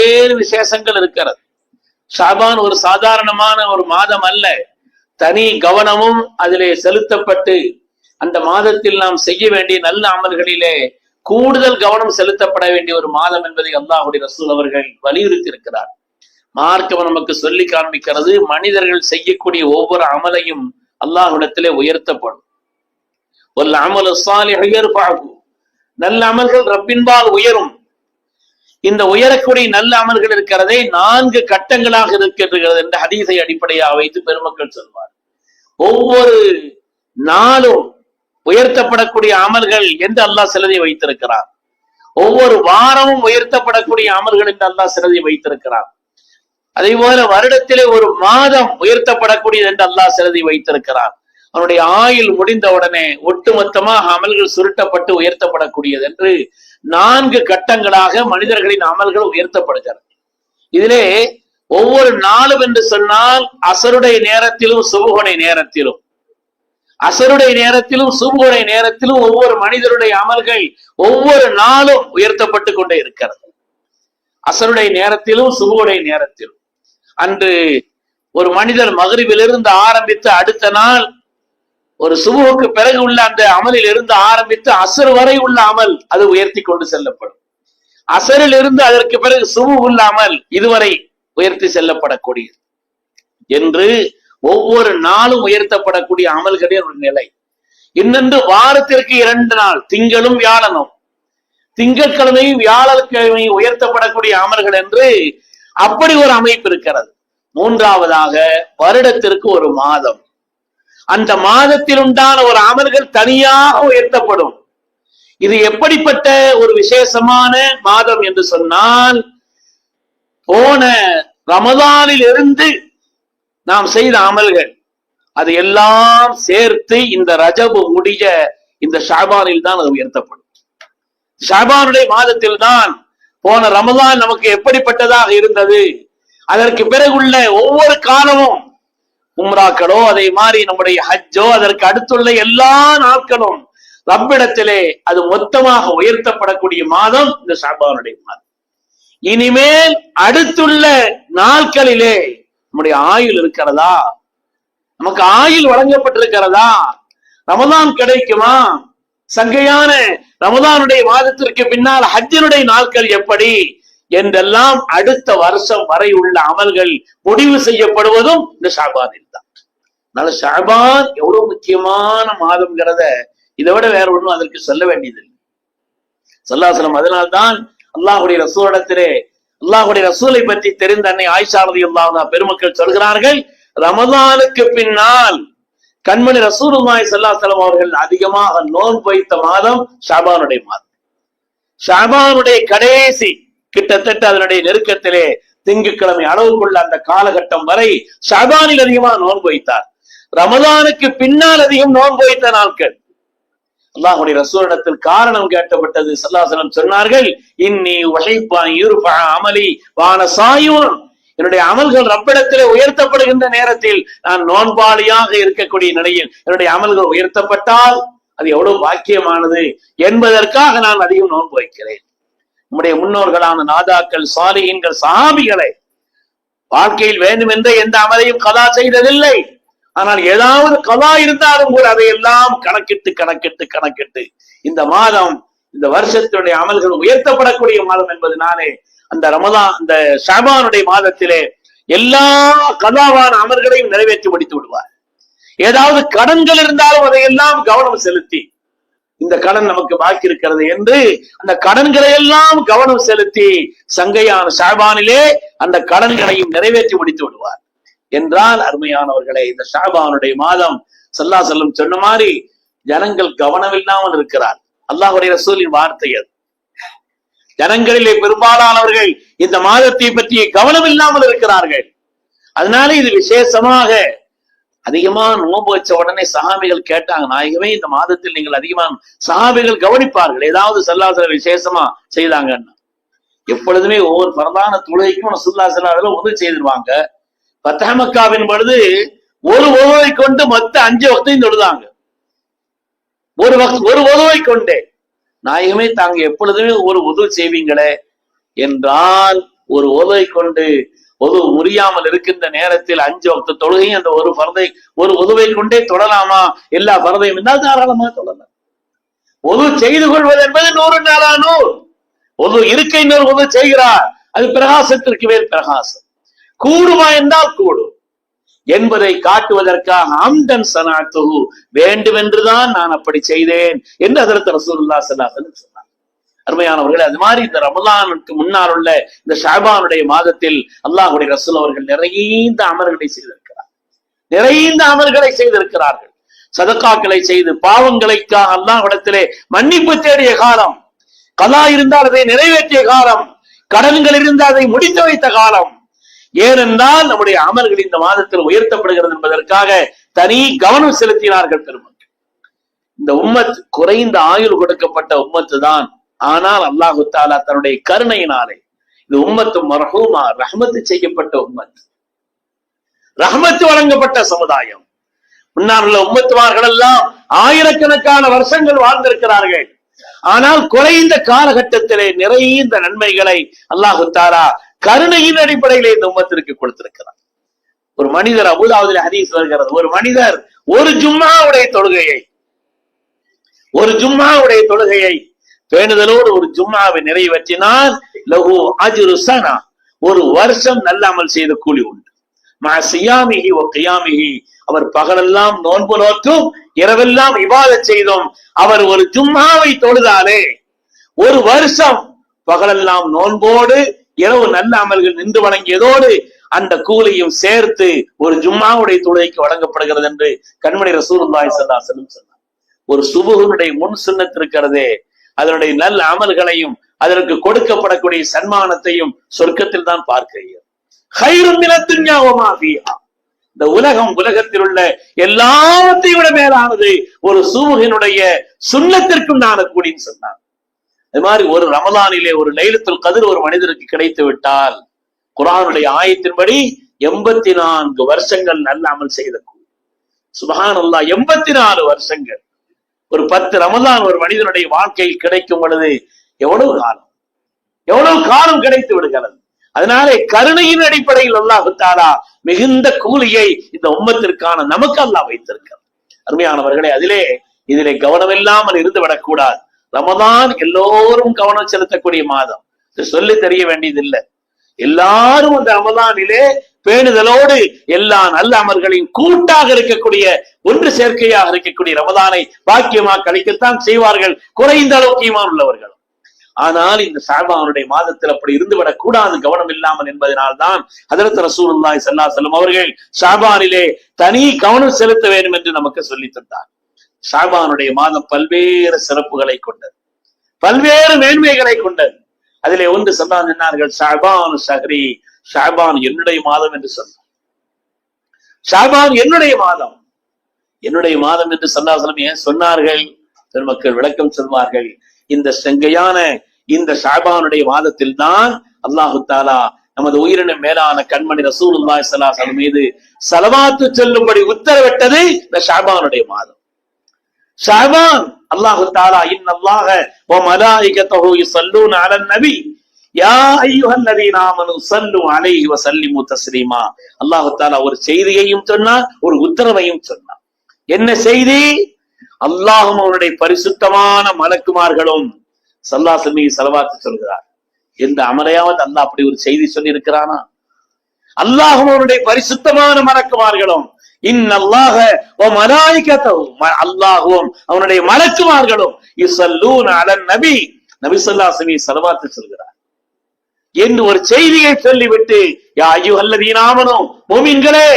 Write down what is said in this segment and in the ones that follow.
பல்வேறு விசேஷங்கள் இருக்கிறது. ஷாபான் ஒரு சாதாரணமான ஒரு மாதம் அல்ல. தனி கவனமும் அதிலே செலுத்தப்பட்டு அந்த மாதத்தில் நாம் செய்ய வேண்டிய நல்ல அமல்களிலே கூடுதல் கவனம் செலுத்தப்பட வேண்டிய ஒரு மாதம் என்பதை அல்லாஹ்வுடைய ரசூல் அவர்கள் வலியுறுத்தி இருக்கிறார். மார்க்கம் நமக்கு சொல்லி காண்பிக்கிறது, மனிதர்கள் செய்யக்கூடிய ஒவ்வொரு அமலையும் அல்லாஹ்விடத்திலே உயர்த்தப்படும். நல்ல அமல்கள் ரப்பின்பால் உயரும். இந்த உயரக்கூடிய நல்ல அமல்கள் இருக்கிறதை 4 கட்டங்களாக இருக்கின்றது என்ற ஹதீஸை அடிப்படையாக வைத்து பெருமக்கள் சொல்வார். ஒவ்வொரு நாளும் உயர்த்தப்படக்கூடிய அமல்கள் என்று அல்லாஹ் சிலதை வைத்திருக்கிறார். ஒவ்வொரு வாரமும் உயர்த்தப்படக்கூடிய அமல்கள் என்று அல்லாஹ் சிலதை வைத்திருக்கிறார். அதே போல வருடத்திலே ஒரு மாதம் உயர்த்தப்படக்கூடியது என்று அல்லாஹ் சிலதை வைத்திருக்கிறார். அவனுடைய ஆயுள் முடிந்தவுடனே ஒட்டுமொத்தமாக அமல்கள் சுருட்டப்பட்டு உயர்த்தப்படக்கூடியது என்று 4 கட்டங்களாக மனிதர்களின் அமல்கள் உயர்த்தப்படுகிறது. இதிலே ஒவ்வொரு நாளும் என்று சொன்னால் அசருடைய நேரத்திலும் சுபுகுடைய நேரத்திலும், அசருடைய நேரத்திலும் சுபுகுடைய நேரத்திலும் ஒவ்வொரு மனிதருடைய அமல்கள் ஒவ்வொரு நாளும் உயர்த்தப்பட்டு கொண்டே இருக்கிறது. அசருடைய நேரத்திலும் சுபுகுடைய நேரத்திலும். அன்று ஒரு மனிதர் மகரிபிலிருந்து ஆரம்பித்து அடுத்த நாள் ஒரு சுபுவுக்கு பிறகு உள்ள அந்த அமலில் இருந்து ஆரம்பித்து அசர் வரை உள்ள அமல் அது உயர்த்தி கொண்டு செல்லப்படும். அசரில் இருந்து அதற்கு பிறகு சுபு உள்ள அமல் இதுவரை உயர்த்தி செல்லப்படக்கூடியது என்று ஒவ்வொரு நாளும் உயர்த்தப்படக்கூடிய அமல்களின் ஒரு நிலை. இன்னொன்று வாரத்திற்கு 2 நாள், திங்களும் வியாழனும், திங்கட்கிழமையும் வியாழக்கிழமையும் உயர்த்தப்படக்கூடிய அமல்கள் என்று அப்படி ஒரு அமைப்பு இருக்கிறது. 3ஆவதாக வருடத்திற்கு ஒரு மாதம், அந்த மாதத்தில் உண்டான ஒரு அமல்கள் தனியாக உயர்த்தப்படும். இது எப்படிப்பட்ட ஒரு விசேஷமான மாதம் என்று சொன்னால், போன ரமதானில் இருந்து நாம் செய்த அமல்கள் அது எல்லாம் சேர்த்து இந்த ரஜபு முடிய இந்த ஷாபானில் தான் அது உயர்த்தப்படும். ஷாபானுடைய மாதத்தில் தான் போன ரமதான் நமக்கு எப்படிப்பட்டதாக இருந்தது, அதற்கு பிறகுள்ள ஒவ்வொரு காலமும் உம்ராக்களோ அதே மாதிரி நம்முடைய ஹஜ்ஜோ அதற்கு அடுத்துள்ள எல்லா நாட்களும் ரப்பிடத்திலே அது மொத்தமாக உயர்த்தப்படக்கூடிய மாதம் இந்த ஷாபானுடைய மாதம். இனிமேல் அடுத்துள்ள நாட்களிலே நம்முடைய ஆயுள் இருக்கிறதா, நமக்கு ஆயுள் வழங்கப்பட்டிருக்கிறதா, ரமதான் கிடைக்குமா, சங்கையான ரமதானுடைய மாதத்திற்கு பின்னால் ஹஜ்ஜினுடைய நாட்கள் எப்படி என்றெல்லாம் அடுத்த வருஷம் வரை உள்ள அமல்கள் முடிவு செய்யப்படுவதும் இந்த ஷாபானில் தான். அதனால ஷாபான் எவ்வளவு முக்கியமான மாதம்ங்கிறத இதை விட வேற ஒன்றும் அதற்கு சொல்ல வேண்டியதில்லை. ஸல்லல்லாஹு அதனால்தான் அல்லாஹ்வுடைய ரசூலிடத்திலே அல்லாஹ்வுடைய ரசூலை பற்றி தெரிந்த அன்னை ஆயிஷா ரலியல்லாஹு அன்ஹா பெருமக்கள் சொல்கிறார்கள், ரமதானுக்கு பின்னால் கண்மணி ரசூலுல்லாஹி ஸல்லல்லாஹு அலைஹி வஸல்லம் அவர்கள் அதிகமாக நோன்பு வைத்த மாதம் ஷாபானுடைய மாதம். ஷாபானுடைய கடைசி கிட்டத்தட்ட அதனுடைய நெருக்கத்திலே திங்கட்கிழமை அளவுக்குள்ள அந்த காலகட்டம் வரை ஷாபானில் அதிகமாக நோன்பு வைத்தார். ரமதானுக்கு பின்னால் அதிகம் நோன்பு வைத்த நாட்கள். அல்லாஹ்வுடைய ரசூலிடத்தில் காரணம் கேட்டப்பட்டது. ஸல்லல்லாஹு அலைஹி வஸல்லம் சொன்னார்கள், இன்னி உஹிப்பு அன் யுர்ஃபஅ அமலி வ அன ஸாயிமுன், என்னுடைய அமல்கள் ரப்பிடத்திலே உயர்த்தப்படுகின்ற நேரத்தில் நான் நோன்பாளியாக இருக்கக்கூடிய நிலையில் என்னுடைய அமல்கள் உயர்த்தப்பட்டால் அது எவ்வளவு பாக்கியமானது என்பதற்காக நான் அதிகம் நோன்பு வைக்கிறேன். நம்முடைய முன்னோர்களான நாதாக்கள், சாலிஹீன்கள், சஹாபிகளை வாழ்க்கையில் வேண்டும் என்ற எந்த அமலையும் கலா செய்ததில்லை. ஆனால் ஏதாவது கலா இருந்தாலும் கூட அதையெல்லாம் கணக்கிட்டு இந்த மாதம், இந்த வருஷத்தினுடைய அமல்கள் உயர்த்தப்படக்கூடிய மாதம் என்பதனாலே அந்த ரமதான் அந்த ஷாபானுடைய மாதத்திலே எல்லா கலாவான அமல்களையும் நிறைவேற்றி முடித்து விடுவார். ஏதாவது கடன்கள் இருந்தாலும் அதையெல்லாம் கவனம் செலுத்தி, இந்த கடன் நமக்கு பாக்கி இருக்கிறது என்று அந்த கடன்களை எல்லாம் கவனம் செலுத்தி சங்கையான ஷாபானிலே அந்த கடன்களையும் நிறைவேற்றி முடித்து விடுவார். என்றால் அருமையானவர்களே, இந்த ஷாபானுடைய மாதம் ஸல்லல்லாஹு அலைஹி வஸல்லம் சொன்ன மாதிரி ஜனங்கள் கவனம் இல்லாமல் இருக்கிறார். அல்லாஹ்வுடைய ரசூலின் வார்த்தை அது. ஜனங்களிலே பெரும்பாலானவர்கள் இந்த மாதத்தை பற்றி கவனம் இல்லாமல் இருக்கிறார்கள். அதனால இது விசேஷமாக அதிகமா நோன்பு வச்ச உடனே சஹாபிகள் கேட்டாங்க, நாயகமே இந்த மாதத்தில் நீங்கள் அதிகமாக சஹாபிகள் கவனிப்பார்கள், ஏதாவது ஸல்லல்லாஹு அலைஹி வஸல்லம் விசேஷமா செய்தாங்கன்னா. எப்பொழுதுமே ஒவ்வொரு பிரதான தொழுகைக்கும் ரசூலுல்லாஹி ஸல்லல்லாஹு அலைஹி வஸல்லம் உதவி செய்திருவாங்க. ஃபத்ஹ் மக்காவின் பொழுது ஒரு உதவை கொண்டு மொத்த 5 வக்தையும் தொழுதாங்க. ஒரு உதவை கொண்டே. நாயகமே தாங்க எப்பொழுதுமே ஒரு உதவி செய்வீங்களே என்றால் ஒரு உதவை கொண்டு ஒது முறியாமல் இருக்கின்ற நேரத்தில் 5 வக்து தொழுகை அந்த ஒரு உதவை கொண்டே தொடலாமா? எல்லா பரதையும் இருந்தால் தாராளமா தொடலாம். ஒது செய்து கொள்வது என்பது 100 நாளா 100. ஒது இருக்கை இன்னொரு உதவு செய்கிறார், அது பிரகாசத்திற்கு வேறு பிரகாசம். கூடுமா என்றால் கூடும் என்பதை காட்டுவதற்காக அம்தன் சனாத்துஹு, வேண்டுமென்றுதான் நான் அப்படி செய்தேன் என்று ஹஜ்ரத் ரசூலுல்லாஹி ஸல்லல்லாஹு அலைஹி வஸல்லம் சொன்னார். அருமையானவர்களே, அது மாதிரி இந்த ரமலானுக்கு முன்னால் உள்ள இந்த ஷஅபானுடைய மாதத்தில் அல்லாஹ்வுடைய ரசூல் அவர்கள் நிறைந்த அமல்களை செய்திருக்கிறார். நிறைந்த அமல்களை செய்திருக்கிறார்கள். சதகாக்களை செய்து பாவங்களுக்காக அல்லாஹ்விடத்திலே மன்னிப்பு தேடிய காலம், கலா இருந்தால் அதை நிறைவேற்றிய காலம், கடன்கள் இருந்தால் அதை முடித்து வைத்த காலம். ஏனென்றால் நம்முடைய அமல்கள் இந்த மாதத்தில் உயர்த்தப்படுகிறது என்பதற்காக தனி கவனம் செலுத்தினார்கள் பெருமக்கள். இந்த உம்மத் குறைந்த ஆயுள் கொடுக்கப்பட்ட உம்மத்து தான். ஆனால் அல்லாஹு தஆலா தன்னுடைய கருணையினாலே இந்த உம்மத்து மர்ஹூமா, ரஹ்மத்து செய்யப்பட்ட உம்மத், ரஹ்மத்து வழங்கப்பட்ட சமுதாயம். முன்னால் உள்ள உம்மத்துமார்கள் எல்லாம் ஆயிரக்கணக்கான வருஷங்கள் வாழ்ந்திருக்கிறார்கள். ஆனால் குறைந்த காலகட்டத்திலே நிறைந்த நன்மைகளை அல்லாஹு தஆலா கருணையின் அடிப்படையிலே இந்த உம்மத்திற்கு கொடுத்திருக்கிறார். ஒரு மனிதர், அபூதாவுதிலே ஹதீஸ் வருகிறது, ஒரு மனிதர் ஒரு ஜும்மாவுடைய தொழுகையை பேணுதலோடு ஒரு ஜும்மாவை நிறைவேற்றினால் லஹு அஜ்ரு ஸனா, ஒரு வருஷம் நல்ல அமல் செய்த கூலி உண்டு. மா சியாமிஹி வ கியாமிஹி, அவர் பகலெல்லாம் நோன்பு நோற்றும் இரவெல்லாம் இபாதத் செய்தும் அவர் ஒரு ஜும்மாவை தொழுதாலே ஒரு வருஷம் பகலெல்லாம் நோன்போடு இரவு நல்ல அமல்கள் நின்று வழங்கியதோடு அந்த கூலியும் சேர்த்து ஒரு ஜும்மாவுடைய தொழுகைக்கு வழங்கப்படுகிறது என்று கண்மணி ரசூலுல்லாஹி ஸல்லல்லாஹு அலைஹி வஸல்லம் சொன்னார். ஒரு சுபுஹுடைய முன் சுன்னத் இருக்கிறதே, அதனுடைய நல்ல அமல்களையும் அதற்கு கொடுக்கப்படக்கூடிய சன்மானத்தையும் சொர்க்கத்தில் தான் பார்க்கிறீர்கள். கைரும் மினத் துன்யா வ மா ஃபீஹா, இந்த உலகத்தில் உள்ள எல்லாவற்றையும் விட மேலானது ஒரு சுபுஹினுடைய சுன்னத்திற்கும் நான் கூடின்னு சொன்னார். அது மாதிரி ஒரு ரமலானிலே ஒரு லைலத்துல் கத்ர் ஒரு மனிதருக்கு கிடைத்து விட்டால் குர்ஆனுடைய ஆயத்தின்படி 84 வருஷங்கள் நல்ல அமல் செய்த கூலி. சுப்ஹானல்லாஹ், 84 வருஷங்கள். ஒரு 10 ரமலான் ஒரு மனிதனுடைய வாழ்க்கையில் கிடைக்கும் பொழுது எவ்வளவு காலம் கிடைத்து விடுகிறது. அதனாலே கருணையின் அடிப்படையில் அல்லாஹ் தஆலா மிகுந்த கூலியை இந்த உம்மத்திற்கான நமக்கு அல்லாஹ் வைத்திருக்கிறார். அருமையானவர்களே, இதிலே கவனம் இல்லாமல் இருந்து விடக்கூடாது. ரமதான் எல்லோரும் கவனம் செலுத்தக்கூடிய மாதம், சொல்லி தெரிய வேண்டியதில்லை. எல்லாரும் அந்த ரமதானிலே பேணுதலோடு எல்லா நல்ல அமல்களையும் கூட்டாக இருக்கக்கூடிய, ஒன்று சேர்க்கையாக இருக்கக்கூடிய ரமதானை பாக்கியமாக கழிக்கத்தான் செய்வார்கள், குறைந்த அளவுக்கு ஈமான் உள்ளவர்கள். ஆனால் இந்த ஷஅபானுடைய மாதத்தில் அப்படி இருந்துவிடக் கூடாது, கவனம் இல்லாமல் என்பதனால்தான் ஹஜ்ரத் ரசூலுல்லாஹி ஸல்லல்லாஹு அலைஹி வஸல்லம் அவர்கள் ஷஅபானிலே தனி கவனம் செலுத்த வேண்டும் என்று நமக்கு சொல்லி தந்தார். ஷஅபானுடைய மாதம் பல்வேறு சிறப்புகளை கொண்டது, பல்வேறு மேன்மைகளை கொண்டது. அதிலே ஒன்று சொன்னார்கள், ஷஅபான் ஷஹ்ரி, ஷஅபான் என்னுடைய மாதம் என்று சொன்னார். ஷஅபான் என்னுடைய மாதம் என்று ஸல்லல்லாஹு ஏன் சொன்னார்கள்? பெருமக்கள் விளக்கம் சொல்வார்கள். இந்த செங்கையான இந்த ஷஅபானுடைய மாதத்தில் தான் அல்லாஹு தஆலா நமது உயிரின மேலான கண்மணி ரசூலுல்லாஹி ஸல்லல்லாஹு அலைஹி வஸல்லம் மீது ஸலவாத்து சொல்லும்படி உத்தரவிட்டது இந்த ஷஅபானுடைய மாதம். ஷஅபான் அல்லாஹு தஆலா இன்னல்லாஹ வ மலாயிகத்துஹு யுஸல்லூன அலன் நபி யா அய்யுஹல்லதீன ஆமனூ ஸல்லு அலைஹி வ ஸல்லிமு தஸ்லீமா. அல்லாஹு தஆலா ஒரு செய்தியையும் சொன்னார், ஒரு உத்தரவையும் சொன்னார். என்ன செய்தி? அல்லாஹும் அவருடைய பரிசுத்தமான மலக்குமார்களும் ஸல்லல்லாஹு அலைஹி வஸல்லம் ஸலவாத்து சொல்கிறார். எந்த அமலையாவது அல்லாஹ் அப்படி ஒரு செய்தி சொல்லி இருக்கிறானா? அல்லாஹும் அவருடைய பரிசுத்தமான மலக்குமார்களும், இன்னல்லாஹ வ மலாயிகத்துஹு, அல்லாஹுவும் அவனுடைய மலக்குமார்களும் யுஸல்லூன அலன் நபி, நபி ஸல்லல்லாஹு அலைஹி வஸல்லம் ஸலவாத்து சொல்கிறார் என்று ஒரு செய்தியை சொல்லிவிட்டு, யா அய்யுஹல்லதீன ஆமனூ, மூமின்களே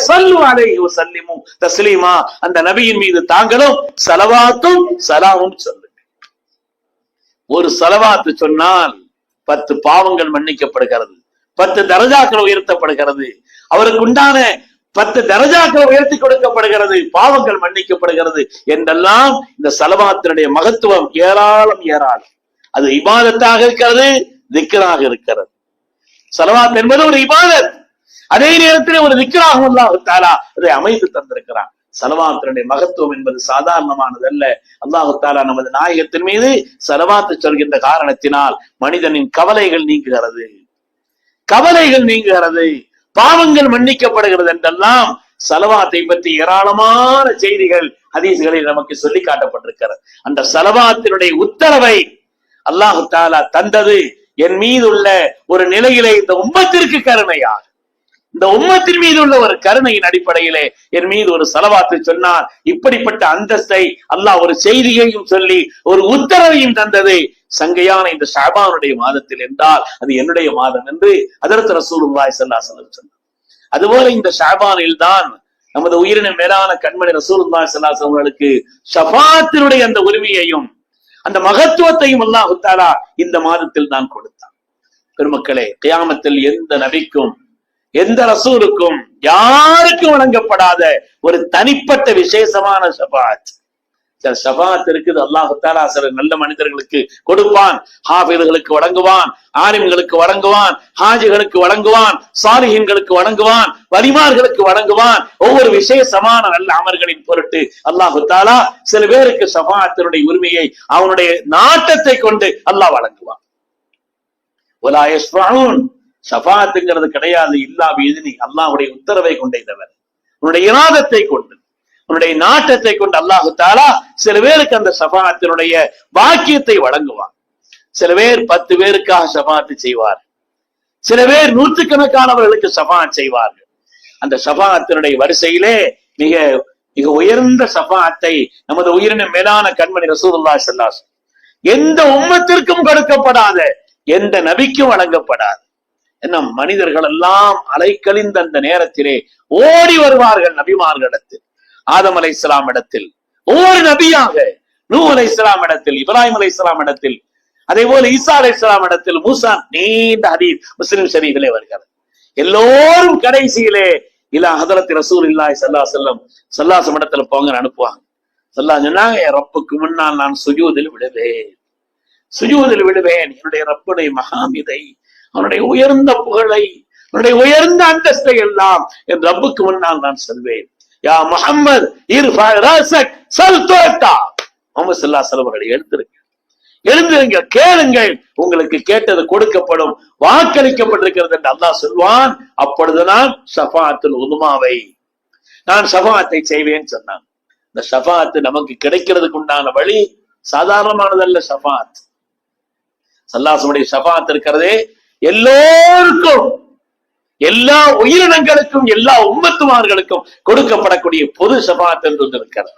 ஸல்லு அலைஹி வ ஸல்லிமு தஸ்லீமா, அந்த நபியின் மீது தாங்களும் ஸலவாத்தும் ஸலாமும் சொல்லுங்கள். ஒரு ஸலவாத்து சொன்னால் 10 பாவங்கள் மன்னிக்கப்படுகிறது, 10 தரஜாக்கள் உயர்த்தப்படுகிறது, அவருக்கு உண்டான 10 தரஜாக்கள் உயர்த்தி கொடுக்கப்படுகிறது, பாவங்கள் மன்னிக்கப்படுகிறது என்றெல்லாம் இந்த ஸலவாத்தினுடைய மகத்துவம் ஏராளம். அது இபாதத்தாக இருக்கிறது, திக்ராக இருக்கிறது. ஸலவாத் என்பது ஒரு இபாதத், அதே நேரத்தில் ஒரு திக்ராக அல்லாஹ் தஆலா அதை அமைத்து தந்திருக்கிறார். சலவாத்தினுடைய மகத்துவம் என்பது சாதாரணமானது அல்ல. அல்லாஹு தஆலா நமது நாயகத்தின் மீது சலவாத்து சொல்கின்ற காரணத்தினால் மனிதனின் கவலைகள் நீங்குகிறது, பாவங்கள் மன்னிக்கப்படுகிறது என்றெல்லாம் சலவாத்தை பற்றி ஏராளமான செய்திகள் ஹதீஸ்களில் நமக்கு சொல்லி காட்டப்பட்டிருக்கிறது. அந்த சலவாத்தினுடைய உத்தரவை அல்லாஹு தஆலா தந்தது என் மீது உள்ள ஒரு நிலையிலே இந்த உம்மத்திற்கு கருணையாக, இந்த உம்மத்தின் மீது உள்ள ஒரு கருணையின் அடிப்படையிலே என் மீது ஒரு சலவாத்தை சொன்னார். இப்படிப்பட்ட அந்தஸ்தை அல்லாஹ் ஒரு செய்தியையும் சொல்லி ஒரு உத்தரவையும் தந்தது சங்கையான இந்த ஷஅபானுடைய மாதத்தில் என்றால் அது என்னுடைய மாதம் என்று ஹஜ்ரத் ரசூலுல்லாஹி ஸல்லல்லாஹு அலைஹி வஸல்லம் சொன்னார். அதுபோல இந்த ஷஅபானில் தான் நமது உயிரின மேலான கண்மணி ரசூலுல்லாஹி ஸல்லல்லாஹு அலைஹி வஸல்லம் அவர்களுக்கு ஷஃபாஅத்தினுடைய அந்த உரிமையையும் அந்த மகத்துவத்தையும் அல்லாஹ் தஆலா இந்த மாதத்தில் தான் கொடுத்தார். பெருமக்களே, கியாமத்தில் எந்த நபிக்கும் எந்த ரசூலுக்கும் யாருக்கும் வழங்கப்படாத ஒரு தனிப்பட்ட விசேஷமான ஷஃபாஅத். சில ஷஃபாஅத் இருக்குது, அல்லாஹ் தஆலா சில நல்ல மனிதர்களுக்கு கொடுப்பான், ஹாஃபிதுகளுக்கு வழங்குவான், ஆலிம்களுக்கு வழங்குவான், ஹாஜிகளுக்கு வழங்குவான், சாலிஹீன்களுக்கு வழங்குவான், வலிமார்களுக்கு வழங்குவான். ஒவ்வொரு விசேஷமான நல்ல அமர்களின் பொருட்டு அல்லாஹ் தஆலா சில பேருக்கு ஷஃபாஅத்தினுடைய உரிமையை அவனுடைய நாட்டத்தை கொண்டு அல்லாஹ் வழங்குவான். வலா யஸ்ஃபஊன், ஷஃபாஅத்துங்கிறது கிடையாது இல்லா பிஇذنி, அல்லாஹ்வுடைய உத்தரவை கொண்டே தவிர, உன்னுடைய இராதத்தை கொண்டு, உன்னுடைய நாட்டத்தை கொண்டு அல்லாஹ் தஆலா சில பேருக்கு அந்த ஷஃபாஅத்தினுடைய பாக்கியத்தை வழங்குவான். சில பேர் 10 பேருக்காக ஷஃபாஅத் செய்வார், சில பேர் நூற்றுக்கணக்கானவர்களுக்கு ஷஃபாஅத் செய்வார்கள். அந்த ஷஃபாஅத்தினுடைய வரிசையிலே மிக மிக உயர்ந்த ஷஃபாஅத்தை நமது உயிரின மேலான கண்மணி ரசூலுல்லாஹி ஸல்லல்லாஹு அலைஹி வஸல்லம் எந்த உம்மத்திற்கும் கொடுக்கப்படாத, எந்த நபிக்கும் வழங்கப்படாது. என்ன, மனிதர்கள் எல்லாம் அலைக்கழிந்த அந்த நேரத்திலே ஓடி வருவார்கள் நபிமார்களிடத்தில். ஆதம் அலைஹிஸ்ஸலாம் இடத்தில், ஒவ்வொரு நபியாக நூஹ் அலைஹிஸ்ஸலாம் இடத்தில், இப்ராஹிம் அலைஹிஸ்ஸலாம் இடத்தில், அதே போல ஈசா அலைஹிஸ்ஸலாம் இடத்தில், மூசா, நீண்ட ஹதீஸ் முஸ்லிம் ஷரீஃபிலே வருகிறது. எல்லோரும் கடைசியிலே இலா ஹதரத் ரசூலுல்லாஹி ஸல்லல்லாஹு அலைஹி வஸல்லம் இடத்துல போங்க அனுப்புவாங்க. ஸல்லல்லாஹு சொன்னாங்க, என் ரப்புக்கு முன்னால் நான் சுஜூதில் விடுவேன், என்னுடைய ரப்புடைய மகாமிதை, அவனுடைய உயர்ந்த புகழை, அவனுடைய உயர்ந்த அந்தஸ்தை எல்லாம் என் ரப்புக்கு முன்னால் நான் சொல்வேன். யா முஹம்மது இர்ஃபா ராஸக் சல் துஅத்தா, முஹம்மது ஸல்லல்லாஹு அலைஹி வஸல்லம் அவர்களை எழுந்திருங்க, கேளுங்கள், உங்களுக்கு கேட்டது கொடுக்கப்படும், வாக்களிக்கப்பட்டிருக்கிறது என்று அல்லாஹ் சொல்வான். அப்பொழுது நான் ஷஃபாஅத்துல் உதுமாவை, நான் ஷஃபாஅத்தை செய்வேன் சொன்னான். இந்த ஷஃபாஅத்து நமக்கு கிடைக்கிறதுக்கு உண்டான வழி சாதாரணமானதல்ல. ஷஃபாஅத், ஸல்லல்லாஹு ஷஃபாஅத் இருக்கிறதே எல்லோருக்கும், எல்லா உயிரினங்களுக்கும், எல்லா உம்மத்துமார்களுக்கும் கொடுக்கப்படக்கூடிய பொது ஷஃபாஅத் என்று இருக்கிறது.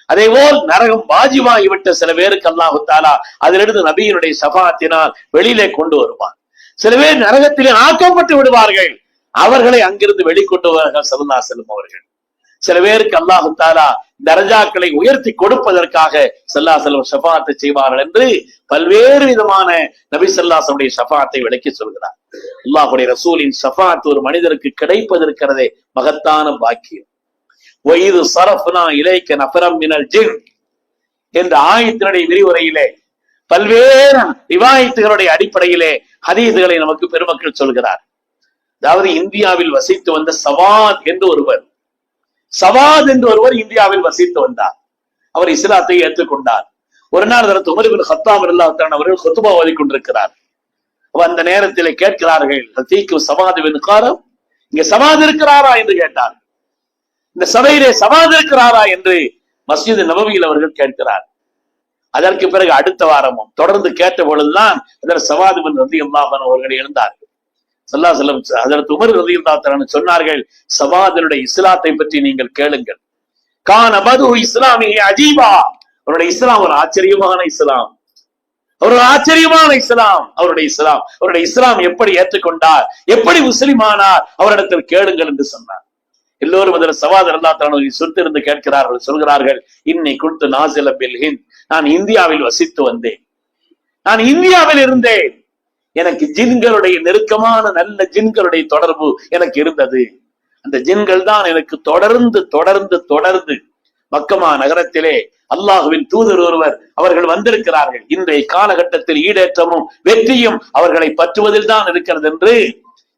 அதே போல் நரகம் வாஜிபாகிவிட்ட சில பேருக்கு அல்லாஹ் தஆலா அதிலிருந்து நபியினுடைய ஷஃபாஅத்தினால் வெளியிலே கொண்டு வருவான். சில பேர் நரகத்திலே ஆக்கப்பட்டு விடுவார்கள், அவர்களை அங்கிருந்து வெளிக்கொண்டு வருவார்கள் ஸல்லல்லாஹு அலைஹி வஸல்லம் அவர்கள். சில பேருக்கு அல்லாஹ் தஆலா தரஜாக்களை உயர்த்தி கொடுப்பதற்காக ஸல்லல்லாஹு அலைஹி வஸல்லம் ஷஃபாஅத்தை செய்வார்கள் என்று பல்வேறு விதமான நபி ஸல்லல்லாஹு அலைஹி வஸல்லம் ஷஃபாஅத்தை விளக்கி சொல்கிறார். அல்லாஹ்வுடைய ரசூலின் ஷஃபாஅத் ஒரு மனிதருக்கு கிடைப்பதற்கிறதே மகத்தான பாக்கியம். வயிது சரஃப்னா இலைக்க நஃபரம் மினல் ஜின் என்ற ஆயத்தினுடைய விரிவுரையிலே பல்வேறு ரிவாயத்துகளுடைய அடிப்படையிலே ஹதீஸ்களை நமக்கு பெருமக்கள் சொல்கிறார். அதாவது இந்தியாவில் வசித்து வந்த சவாத் என்று ஒருவர் இந்தியாவில் வசித்து வந்தார். அவர் இஸ்லாத்தை ஏற்றுக்கொண்டார். ஒரு நாள் ஹஜ்ரத் உமர் இப்னு கத்தாப் ரலியல்லாஹு தஆலா அவர்கள் குத்பா ஓதிக் கொண்டிருக்கிறார். அந்த நேரத்திலே கேட்கிறார்கள், ஹதீக்கு சவாத் பின் காரம், இங்க சவாத் இருக்கிறாரா என்று கேட்டார். இந்த சபையிலே சவாத் இருக்கிறாரா என்று மஸ்ஜித் நபவியில் அவர்கள் கேட்கிறார். அதற்கு பிறகு அடுத்த வாரமும் தொடர்ந்து கேட்ட பொழுதுதான் அதற்கு சவாத் பின் ரலியல்லாஹு அன்ஹு அவர்கள் எழுந்தார்கள். ஸல்லல்லாஹு அலைஹி வஸல்லம் ஹஜ்ரத் உமர் ரலியல்லாஹு தஆலா சொன்னார்கள், சவாதினுடைய இஸ்லாத்தை பற்றி நீங்கள் கேளுங்கள். கான பது இஸ்லாமி அஜீபா, அவருடைய இஸ்லாம் ஒரு ஆச்சரியமான இஸ்லாம், அவருடைய இஸ்லாம் எப்படி ஏற்றுக்கொண்டார், எப்படி முஸ்லிமானார், அவரிடத்தில் கேளுங்கள் என்று சொன்னார். எல்லோரும் அதில் சவாத் ரலியல்லாஹு தஆலா சொத்திருந்து கேட்கிறார்கள், சொல்கிறார்கள், இன்னை குன்து நாஸில பில் ஹிந்த், நான் இந்தியாவில் வசித்து வந்தேன், நான் இந்தியாவில் இருந்தேன், எனக்கு ஜின்களுடைய நெருக்கமான நல்ல ஜின்களுடைய தொடர்பு எனக்கு இருந்தது. அந்த ஜின்கள் தான் எனக்கு தொடர்ந்து தொடர்ந்து தொடர்ந்து மக்கமா நகரத்திலே அல்லாஹுவின் தூதர் ஒருவர் அவர்கள் வந்திருக்கிறார்கள், இன்றைய காலகட்டத்தில் ஈடேற்றமும் வெற்றியும் அவர்களை பற்றுவதில் தான் இருக்கிறது என்று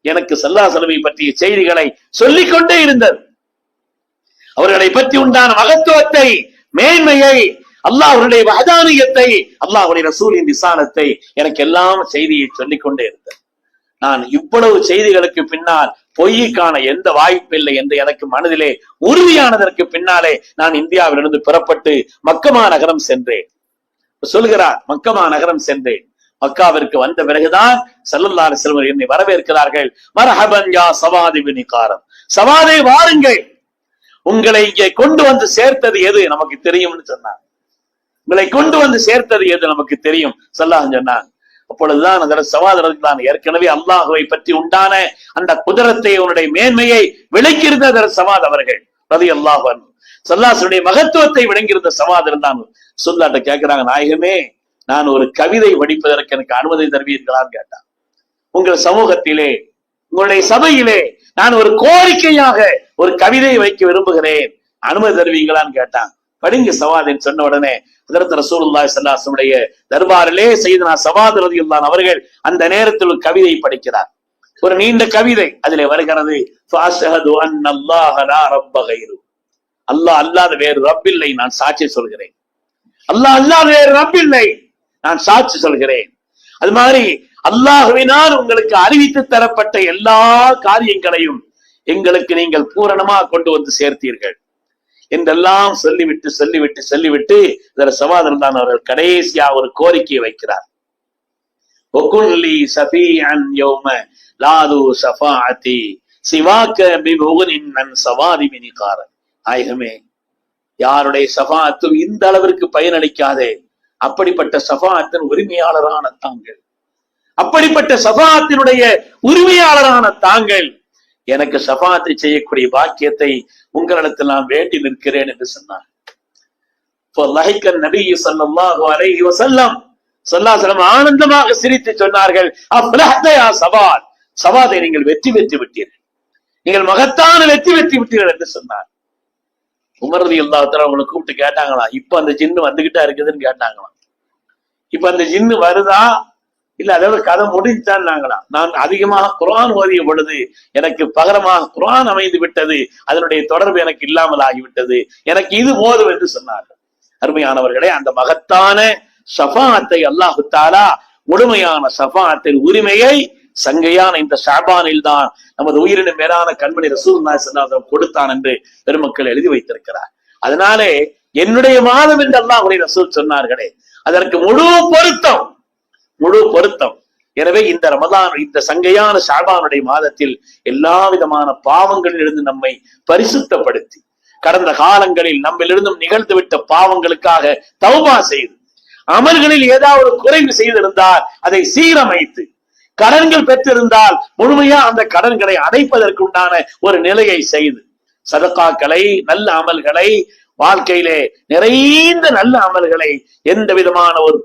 எனக்கு ஸல்லல்லாஹு அலைஹி வஸல்லம் பற்றிய செய்திகளை சொல்லிக் கொண்டே இருந்தது. அவர்களை பற்றி உண்டான மகத்துவத்தை, மேன்மையை, அல்லாஹ்வுடைய வஹதானியத்தை, அல்லாஹ்வுடைய ரசூலின் விசாலத்தை எனக்கு எல்லாம் செய்தியை சொல்லிக் கொண்டே இருந்தது. நான் இவ்வளவு செய்திகளுக்கு பின்னால் பொய்க்கான எந்த வாய்ப்பு இல்லை என்று எனக்கு மனதிலே உறுதியானதற்கு பின்னாலே நான் இந்தியாவிலிருந்து புறப்பட்டு மக்கமா நகரம் சென்றேன். சொல்கிறார், மக்கமா நகரம் சென்றேன். மக்காவிற்கு வந்த பிறகுதான் ஸல்லல்லாஹு அலைஹி வஸல்லம் என்னை வரவேற்கிறார்கள். மர்ஹபன் யா சவாத் இப்னு காரம், சவாதே வாருங்கள், உங்களை இங்கே கொண்டு வந்து சேர்த்தது எது நமக்கு தெரியும்னு சொன்னார். உங்களை கொண்டு வந்து சேர்த்தது எது நமக்கு தெரியும் ஸல்லல்லாஹு சொன்னாங்க. அப்பொழுதுதான் அதற்கு சவாத் தான் ஏற்கனவே அல்லாஹுவை பற்றி உண்டான அந்த குதிரத்தை, உன்னுடைய மேன்மையை விளக்கியிருந்த அதற்கு சவாத் அவர்கள் ரலியல்லாஹு அன்ஹு, ஸல்லல்லாஹுடைய மகத்துவத்தை விளங்கியிருந்த சவாத் இருந்தாங்க. சொல்லாட்ட கேட்கிறாங்க, நாயகமே, நான் ஒரு கவிதை வடிப்பதற்கு எனக்கு அனுமதி தருவீர்களான்னு கேட்டான். உங்கள் சமூகத்திலே, உங்களுடைய சபையிலே நான் ஒரு கோரிக்கையாக ஒரு கவிதை வைக்க விரும்புகிறேன், அனுமதி தருவீங்களான்னு கேட்டான். படிங்க சவாதின்னு சொன்ன உடனே ஹஜ்ரத் ரசூலுல்லாஹி ஸல்லல்லாஹு அலைஹி வஸல்லம் தர்பாரிலே சையதுனா சவாத் ரலியல்லாஹு அவர்கள் அந்த நேரத்தில் ஒரு கவிதை படிக்கிறார். ஒரு நீண்ட கவிதை. அதிலே வருகிறது, ஃபஅஷ்ஹது அன்னல்லாஹ லா ரப்ப கைரு, அல்லாஹ் அல்லாத வேறு ரப் இல்லை, நான் சாட்சி சொல்கிறேன். அல்லாஹ் அல்லாத வேறு ரப் இல்லை, நான் சாட்சி சொல்கிறேன். அது மாதிரி அல்லாஹ்வினால் உங்களுக்கு அறிவித்து தரப்பட்ட எல்லா காரியங்களையும் எங்களுக்கு நீங்கள் பூரணமாக கொண்டு வந்து சேர்த்தீர்கள் என்றெல்லாம் சொல்லிவிட்டு சொல்லிவிட்டு சொல்லிவிட்டு இதர சவாதன் தான் அவர்கள் கடைசியா ஒரு கோரிக்கையை வைக்கிறார். ஒகுல்லி சஃபியன் யௌம லாது ஷஃபாஅத்தி சிவாக பிமுகனின் நன் சவாதி மினிகார, நாயகமே, யாருடைய ஷஃபாஅத்தும் இந்த அளவிற்கு பயனளிக்காதே, அப்படிப்பட்ட ஷஃபாஅத்தின் உரிமையாளரான தாங்கள், அப்படிப்பட்ட ஷஃபாஅத்தினுடைய உரிமையாளரான தாங்கள் எனக்கு ஷஃபாஅத்தை செய்யக்கூடிய பாக்கியத்தை உங்களிடத்தில் நான் வேண்டி நிற்கிறேன் என்று சொன்னார். நபி ஸல்லல்லாஹு அலைஹி வஸல்லம் ஆனந்தமாக சிரித்து சொன்னார்கள், சவாத், சவாதை நீங்கள் வெற்றி பெற்று விட்டீர்கள், நீங்கள் மகத்தான வெற்றி பெற்று விட்டீர்கள் என்று சொன்னார். உமர் ரலியல்லாஹு தஆலா அவங்களை கூப்பிட்டு கேட்டாங்களா, இப்ப அந்த ஜின்னு வந்துகிட்டா இருக்குதுன்னு கேட்டாங்களாம். இப்ப அந்த ஜின்னு வருதா இல்ல அதோட கதை முடிஞ்சாங்களாம். நான் அதிகமாக குர்ஆன் ஓதிய பொழுது எனக்கு பகரமாக குர்ஆன் அமைந்து விட்டது, அதனுடைய தொடர்பு எனக்கு இல்லாமல் ஆகிவிட்டது, எனக்கு இது போதும் என்று சொன்னார்கள். அருமையானவர்களே, அந்த மகத்தான ஷஃபாஅத்தை அல்லாஹு தஆலா, முழுமையான ஷஃபாஅத்தின் உரிமையை சங்கையான இந்த ஷஅபானில் தான் நமது உயிரினும் மேலான கண்மணி ரசூலுல்லாஹி ஸல்லல்லாஹு அலைஹி வஸல்லம் கொடுத்தான் என்று பெருமக்கள் எழுதி வைத்திருக்கிறார். அதனாலே என்னுடைய மாதம் என்று அல்லாஹ்வுடைய ரசூல் சொன்னார்களே, அதற்கு முழு பொருத்தம். எனவே இந்த ரமதான், இந்த சங்கையான ஷஅபானுடைய மாதத்தில் எல்லா விதமான பாவங்களிலிருந்து நம்மை பரிசுத்தப்படுத்தி, கடந்த காலங்களில் நம்மிலிருந்தும் நிகழ்ந்துவிட்ட பாவங்களுக்காக தௌபா செய்து, அமல்களில் ஏதாவது குறைவு செய்திருந்தால் அதை சீரமைத்து, கடன்கள் பெற்றிருந்தால் முழுமையா அந்த கடன்களை அடைப்பதற்கு உண்டான ஒரு நிலையை செய்து, சதகாக்களை, நல்ல அமல்களை, வாழ்க்கையிலே நிறைந்த நல்ல அமல்களை, எந்த விதமான ஒரு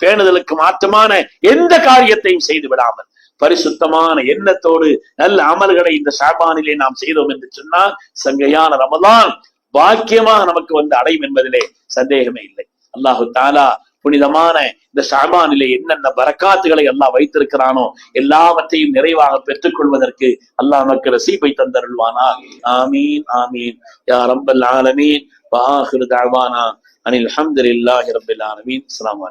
பேணுதலுக்கு மாற்றமான எந்த காரியத்தையும் செய்து விடாமல் பரிசுத்தமான எண்ணத்தோடு நல்ல அமல்களை இந்த ஷஅபானிலே நாம் செய்தோம் என்று சொன்னால் சங்கையான ரமலான் பாக்கியமாக நமக்கு வந்து அடையும் என்பதிலே சந்தேகமே இல்லை. அல்லாஹு தஆலா புனிதமான இந்த ஷஅபானிலே என்னென்ன பரக்காத்துகளை அல்லாஹ் வைத்திருக்கிறானோ எல்லாவற்றையும் நிறைவாக பெற்றுக் கொள்வதற்கு அல்லாஹ் நமக்கு நசீபை தந்தருள்வானாக. ஆமீன் ஆமீன் யா ரப்பல் ஆலமீன். வஆகிரு தஅவானா அனில் ஹம்துலில்லாஹி ரப்பில் ஆலமீன். அஸ்ஸலாமு அலைக்கும்.